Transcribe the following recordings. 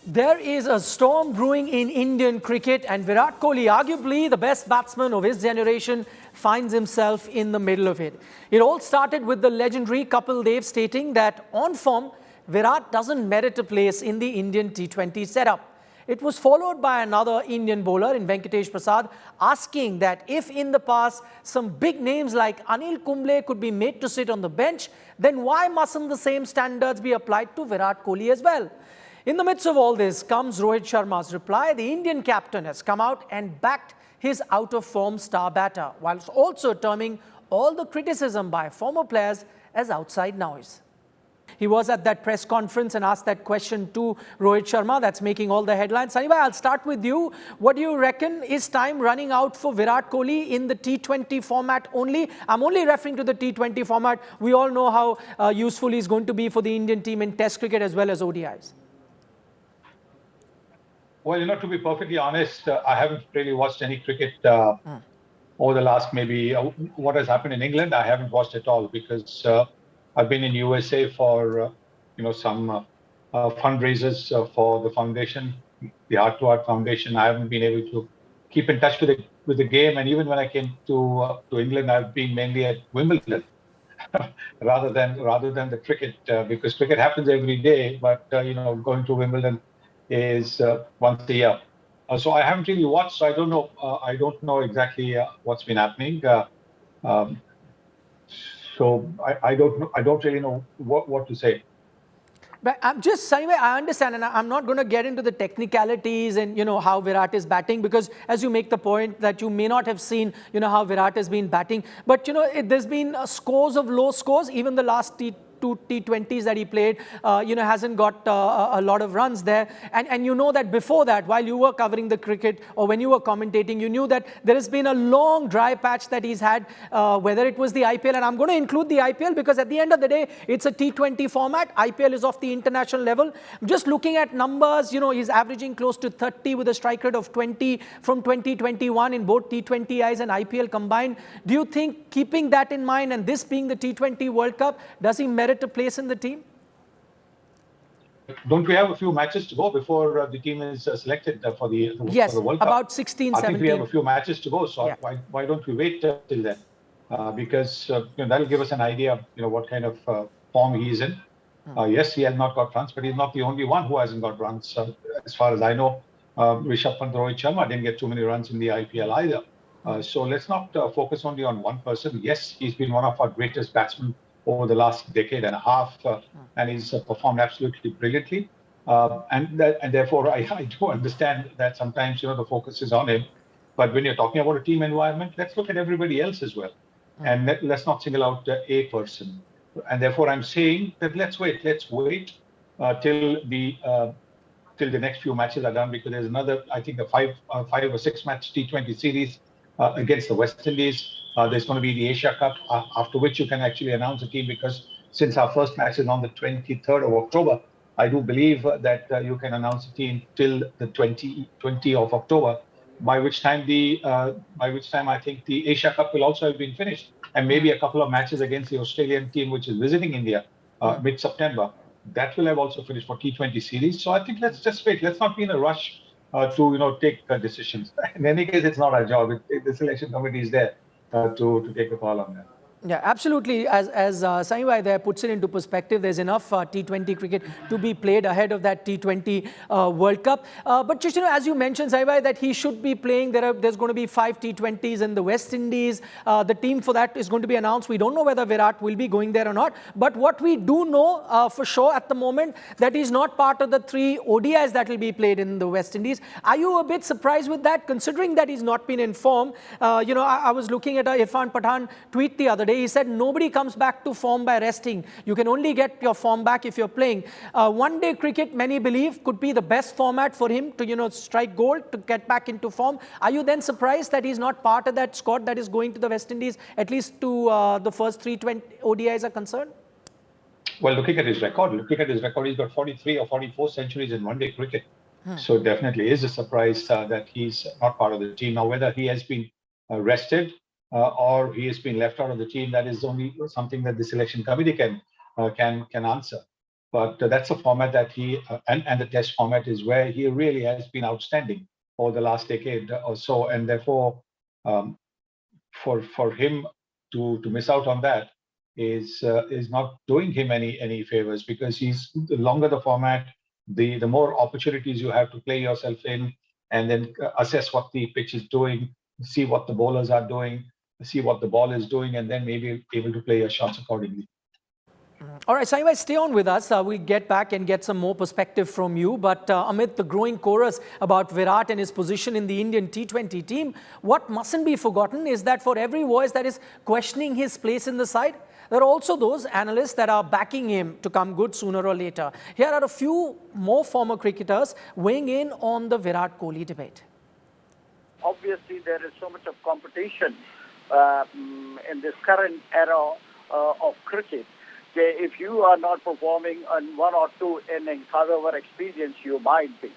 There is a storm brewing in Indian cricket, and Virat Kohli, arguably the best batsman of his generation, finds himself in the middle of it. It all started with the legendary Kapil Dev stating that on form, Virat doesn't merit a place in the Indian T20 setup. It was followed by another Indian bowler in Venkatesh Prasad asking that if in the past some big names like Anil Kumble could be made to sit on the bench, then why mustn't the same standards be applied to Virat Kohli as well? In the midst of all this comes Rohit Sharma's reply. The Indian captain has come out and backed his out-of-form star batter, whilst also terming all the criticism by former players as outside noise. He was at that press conference and asked that question to Rohit Sharma that's making all the headlines. Anyway, I'll start with you. What do you reckon? Is time running out for Virat Kohli in the T20 format only? I'm only referring to the T20 format. We all know how useful he's going to be for the Indian team in Test cricket as well as ODIs. Well, to be perfectly honest, I haven't really watched any cricket over the last maybe what has happened in England. I haven't watched at all because I've been in USA for some fundraisers for the foundation, the Heart to Heart Foundation. I haven't been able to keep in touch with the game, and even when I came to England, I've been mainly at Wimbledon rather than the cricket because cricket happens every day, but going to Wimbledon is once a year. So I haven't really watched, so I don't know. I don't know exactly what's been happening. So I don't know. I don't really know what to say. But I'm just saying, I understand, and I'm not going to get into the technicalities and how Virat is batting, because as you make the point that you may not have seen how Virat has been batting, but there's been scores of low scores. Even the last two T20s that he played, hasn't got a lot of runs there. And you know that before that, while you were covering the cricket or when you were commentating, you knew that there has been a long dry patch that he's had, whether it was the IPL. And I'm going to include the IPL because at the end of the day, it's a T20 format. IPL is off the international level. Just looking at numbers, he's averaging close to 30 with a strike rate of 20 from 2021 in both T20Is and IPL combined. Do you think, keeping that in mind and this being the T20 World Cup, does he merit a place in the team? Don't we have a few matches to go before the team is selected for the World Cup? About 16, 17. I think we have a few matches to go, so yeah. Why don't we wait till then? Because that'll give us an idea of what kind of form he is in. Yes, he has not got runs, but he's not the only one who hasn't got runs. As far as I know, Rishabh Pant, Rohit Sharma didn't get too many runs in the IPL either. So let's not focus only on one person. Yes, he's been one of our greatest batsmen over the last decade and a half, and he's performed absolutely brilliantly. And therefore, I do understand that sometimes the focus is on him. But when you're talking about a team environment, let's look at everybody else as well, and let's not single out a person. And therefore, I'm saying that let's wait till the next few matches are done, because there's another, I think, a five or six match T20 series against the West Indies. There's going to be the Asia Cup, after which you can actually announce a team, because since our first match is on the 23rd of October, I do believe that you can announce a team till the 20 of October, by which time I think the Asia Cup will also have been finished, and maybe a couple of matches against the Australian team, which is visiting India mid-September. That will have also finished for T20 series. So I think let's just wait. Let's not be in a rush to take decisions. In any case, it's not our job. The selection committee is there to take a call on that. Yeah, absolutely. As Saivai there puts it into perspective, there's enough T20 cricket to be played ahead of that T20 World Cup. But just, as you mentioned, Saivai, that he should be playing. There's going to be 5 T20s in the West Indies. The team for that is going to be announced. We don't know whether Virat will be going there or not. But what we do know for sure at the moment, that he's not part of the 3 ODIs that will be played in the West Indies. Are you a bit surprised with that, considering that he's not been in form? I was looking at a Irfan Pathan tweet the other day. He said nobody comes back to form by resting. You can only get your form back if you're playing. One-day cricket, many believe, could be the best format for him to strike gold, to get back into form. Are you then surprised that he's not part of that squad that is going to the West Indies, at least to the first 3 ODIs are concerned? Well, looking at his record, he's got 43 or 44 centuries in one-day cricket. So definitely is a surprise that he's not part of the team. Now, whether he has been rested or he has been left out of the team, that is only something that the selection committee can answer. But that's a format that and the test format is where he really has been outstanding over the last decade or so. And therefore, um, for him to miss out on that is not doing him any favors, because the longer the format, the more opportunities you have to play yourself in, and then assess what the pitch is doing, see what the bowlers are doing, see what the ball is doing, and then maybe able to play your shots accordingly. All right, so anyway, stay on with us. We'll get back and get some more perspective from you. But amid the growing chorus about Virat and his position in the Indian T20 team, what mustn't be forgotten is that for every voice that is questioning his place in the side, there are also those analysts that are backing him to come good sooner or later. Here are a few more former cricketers weighing in on the Virat Kohli debate. Obviously, there is so much of competition in this current era of cricket. If you are not performing on one or two innings, however experienced you might be,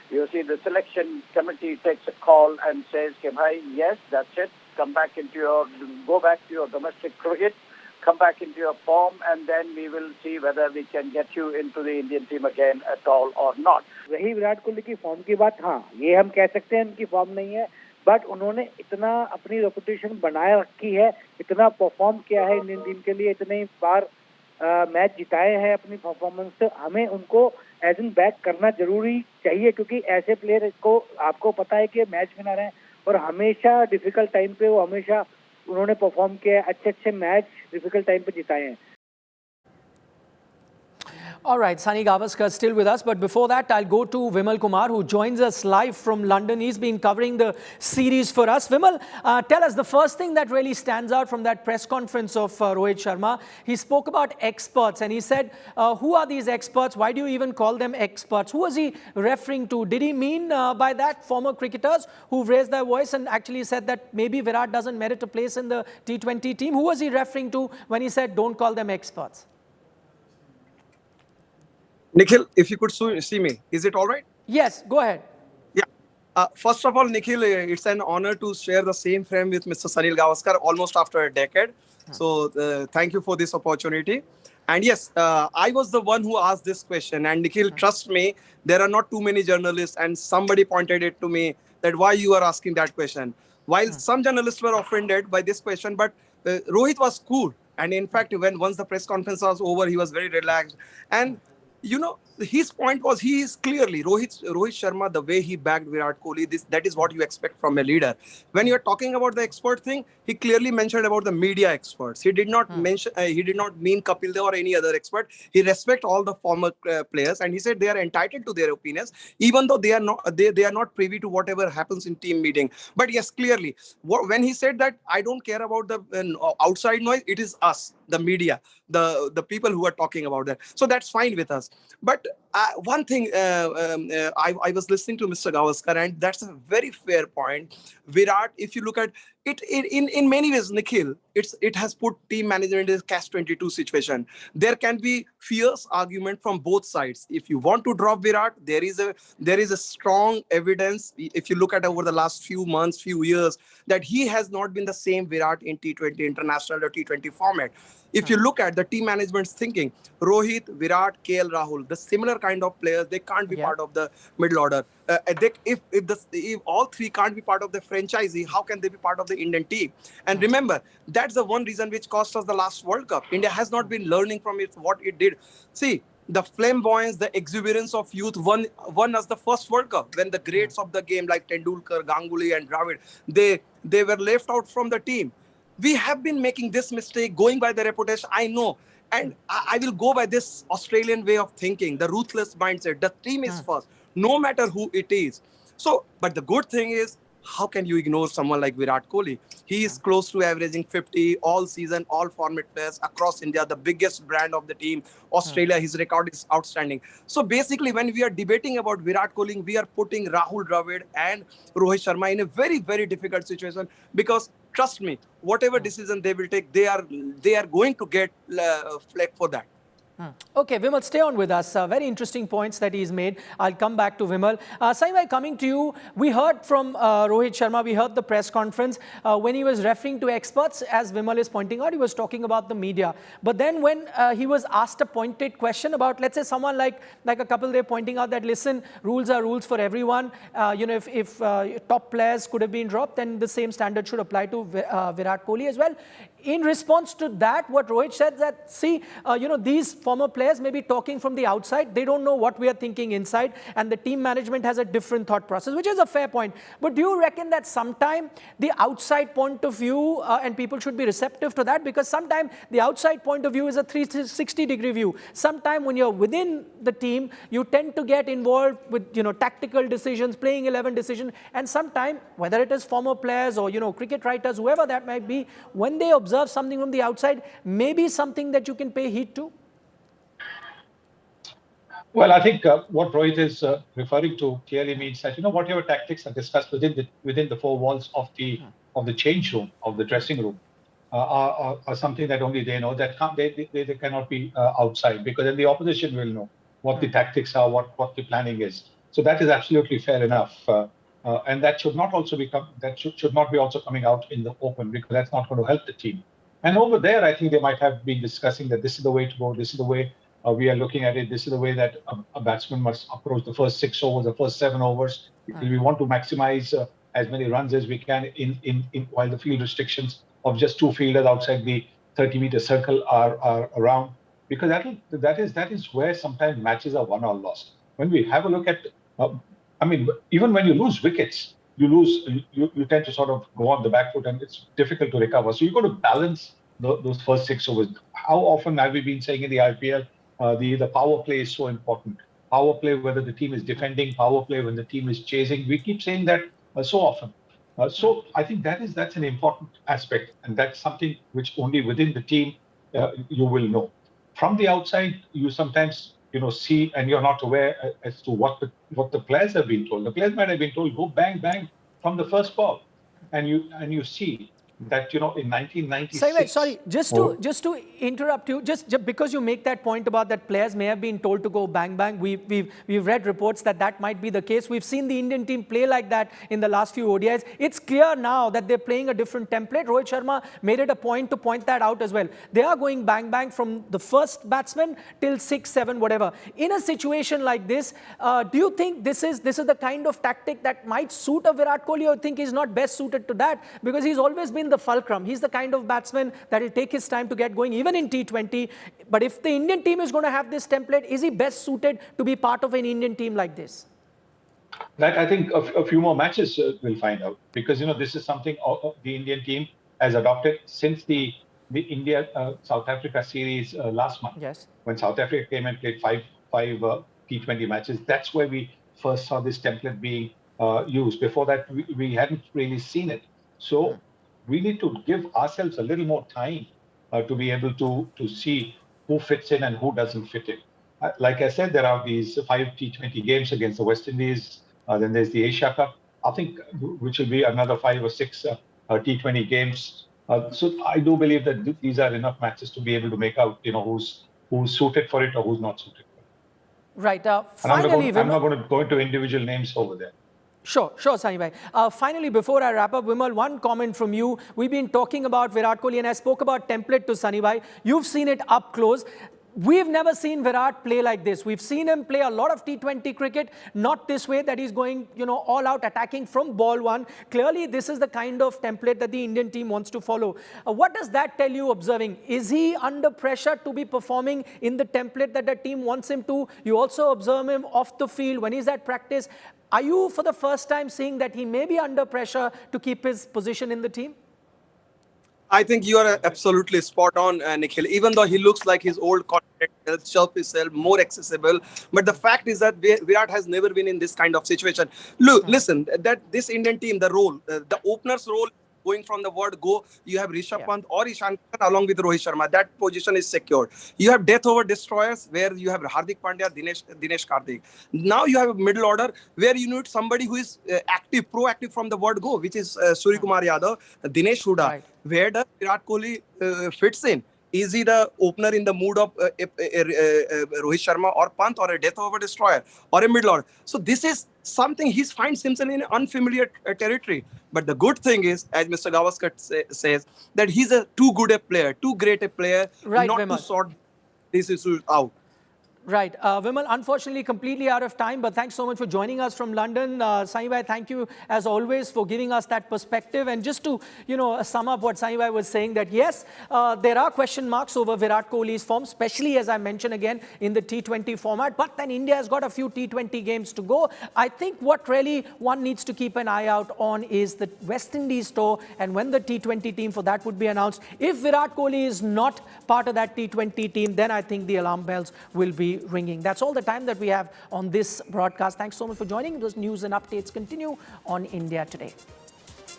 you see the selection committee takes a call and says, "Bhai, yes, that's it. Go back to your domestic cricket, come back into your form, and then we will see whether we can get you into the Indian team again at all or not." रही विराट कोहली की form की बात, हाँ, ये हम कह सकते हैं उनकी फॉर्म नहीं है, बट उन्होंने इतना अपनी रेपुटेशन बनाए रखी है, इतना परफॉर्म किया है इंडियन टीम के लिए, इतने बार मैच जिताए हैं अपनी परफॉर्मेंस से, हमें उनको एज एन बैक करना जरूरी चाहिए, क्योंकि ऐसे प्लेयर को आपको पता है कि मैच विनर हैं और हमेशा डिफिकल्ट टाइम पे वो हमेशा उन्होंने परफॉर्म किया है, अच्छे मैच डिफिकल्ट टाइम पे जिताए हैं. All right, Sunny Gavaskar still with us, but before that, I'll go to Vimal Kumar, who joins us live from London. He's been covering the series for us. Vimal, tell us the first thing that really stands out from that press conference of Rohit Sharma. He spoke about experts and he said, who are these experts? Why do you even call them experts? Who was he referring to? Did he mean by that former cricketers who've raised their voice and actually said that maybe Virat doesn't merit a place in the T20 team? Who was he referring to when he said, don't call them experts? Nikhil, if you could see me, is it all right? Yes, go ahead. Yeah. First of all, Nikhil, it's an honor to share the same frame with Mr. Sunil Gavaskar almost after a decade. So thank you for this opportunity. And yes, I was the one who asked this question. And Nikhil, trust me, there are not too many journalists. And somebody pointed it to me that why you are asking that question. While some journalists were offended by this question, but Rohit was cool. And in fact, once the press conference was over, he was very relaxed. And you know, his point was, he is clearly, Rohit Sharma, the way he backed Virat Kohli, that is what you expect from a leader. When you're talking about the expert thing, he clearly mentioned about the media experts. He did not mention, he did not mean Kapil Dev or any other expert. He respects all the former players, and he said they are entitled to their opinions, even though they are not privy to whatever happens in team meeting. But yes, clearly, when he said that, I don't care about the outside noise, it is us, the media, the people who are talking about that. So that's fine with us. But one thing, I was listening to Mr. Gavaskar, and that's a very fair point. Virat, if you look at it, in many ways, Nikhil, it has put team management in a catch-22 situation. There can be fierce argument from both sides. If you want to drop Virat, there is a strong evidence, if you look at over the last few months, few years, that he has not been the same Virat in T20 international or T20 format. If you look at the team management's thinking, Rohit, Virat, KL Rahul, the similar kind of players, they can't be part of the middle order. If all three can't be part of the franchisee, how can they be part of the Indian team? And remember, that's the one reason which cost us the last World Cup. India has not been learning from it what it did. See, the flamboyance, the exuberance of youth won us the first World Cup, when the greats of the game like Tendulkar, Ganguly and Dravid, they were left out from the team. We have been making this mistake, going by the reputation, I know. And I will go by this Australian way of thinking, the ruthless mindset. The team is first, no matter who it is. So, but the good thing is, how can you ignore someone like Virat Kohli? He is close to averaging 50 all season, all format players across India, the biggest brand of the team. Australia, his record is outstanding. So basically, when we are debating about Virat Kohli, we are putting Rahul Dravid and Rohit Sharma in a very, very difficult situation, because trust me, whatever decision they will take, they are going to get flack for that. Okay, Vimal, stay on with us. Very interesting points that he's made. I'll come back to Vimal. Saibhai, coming to you, we heard from Rohit Sharma, we heard the press conference when he was referring to experts, as Vimal is pointing out, he was talking about the media. But then when he was asked a pointed question about, let's say, someone like a couple, they're pointing out that, listen, rules are rules for everyone. If top players could have been dropped, then the same standard should apply to Virat Kohli as well. In response to that, what Rohit said that, see, these former players may be talking from the outside. They don't know what we are thinking inside, and the team management has a different thought process, which is a fair point. But do you reckon that sometime the outside point of view, and people should be receptive to that, because sometimes the outside point of view is a 360-degree view. Sometimes when you're within the team, you tend to get involved with, tactical decisions, playing 11 decisions, and sometimes, whether it is former players or, cricket writers, whoever that might be, when they observe something from the outside, maybe something that you can pay heed to? Well, I think what Rohit is referring to clearly means that whatever tactics are discussed within the four walls of the change room, of the dressing room, are something that only they know. That they cannot be outside, because then the opposition will know what the tactics are, what the planning is. So that is absolutely fair enough, and that should not also should not be also coming out in the open, because that's not going to help the team. And over there, I think they might have been discussing that this is the way to go. This is the way we are looking at it. This is the way that a batsman must approach the first 6 overs, the first 7 overs. We want to maximize as many runs as we can in while the field restrictions of just 2 fielders outside the 30-meter circle are around, because that is where sometimes matches are won or lost. When we have a look at, even when you lose wickets, you tend to sort of go on the back foot, and it's difficult to recover. So you've got to balance those first 6 overs. How often have we been saying in the IPL, the power play is so important. Power play, whether the team is defending, power play when the team is chasing. We keep saying that so often. So I think that's an important aspect, and that's something which only within the team you will know. From the outside, you sometimes see, and you're not aware as to what the players have been told. The players might have been told, go bang bang from the first ball, and you see that in 1996. Sorry, just to interrupt you, just because you make that point about that players may have been told to go bang bang. We've read reports that might be the case. We've seen the Indian team play like that in the last few ODIs. It's clear now that they're playing a different template. Rohit Sharma made it a point to point that out as well. They are going bang bang from the first batsman till 6, 7, whatever. In a situation like this, do you think this is the kind of tactic that might suit a Virat Kohli, or think he's not best suited to that, because he's always been the fulcrum? He's the kind of batsman that will take his time to get going, even in T20. But if the Indian team is going to have this template, is he best suited to be part of an Indian team like this? That I think a few more matches will find out, because this is something the Indian team has adopted since the India South Africa series last month. Yes. When South Africa came and played five T20 matches, that's where we first saw this template being used. Before that, we hadn't really seen it. So we need to give ourselves a little more time to be able to see who fits in and who doesn't fit in. Like I said, there are these 5 T20 games against the West Indies. Then there's the Asia Cup, I think, which will be another 5 or 6 T20 games. So I do believe that these are enough matches to be able to make out, who's suited for it or who's not suited for it. Right. Finally, I'm not going to go into individual names over there. Sure, Sani bhai. Finally, before I wrap up, Vimal, one comment from you. We've been talking about Virat Kohli, and I spoke about template to Sani bhai. You've seen it up close. We've never seen Virat play like this. We've seen him play a lot of T20 cricket, not this way, that he's going, all out attacking from ball 1. Clearly, this is the kind of template that the Indian team wants to follow. What does that tell you observing? Is he under pressure to be performing in the template that the team wants him to? You also observe him off the field when he's at practice. Are you, for the first time, seeing that he may be under pressure to keep his position in the team? I think you are absolutely spot on, Nikhil. Even though he looks like his old confident self, more accessible, but the fact is that Virat has never been in this kind of situation. Look, listen, that this Indian team, the role, the opener's role, going from the word go, you have Rishabh Pant or Ishan Khan along with Rohit Sharma. That position is secured. You have death over destroyers where you have Hardik Pandya, Dinesh Karthik. Now you have a middle order where you need somebody who is active, proactive from the word go, which is Surya Kumar Yadav, Dinesh Huda. Right. Where does Virat Kohli fits in? Is he the opener in the mood of Rohit Sharma or Pant, or a death over destroyer or a middle order? So this is something he finds himself in unfamiliar territory. But the good thing is, as Mr. Gavaskar says, that he's a too good a player, too great a player, Right, not to Vimal. sort these issues out. Right. Vimal, unfortunately, completely out of time, but thanks so much for joining us from London. Saibhai, thank you, as always, for giving us that perspective. And just to, sum up what Saibhai was saying, that yes, there are question marks over Virat Kohli's form, especially, as I mentioned again, in the T20 format. But then India has got a few T20 games to go. I think what really one needs to keep an eye out on is the West Indies tour, and when the T20 team for that would be announced. If Virat Kohli is not part of that T20 team, then I think the alarm bells will be ringing. That's all the time that we have on this broadcast. Thanks so much for joining. Those news and updates continue on India Today.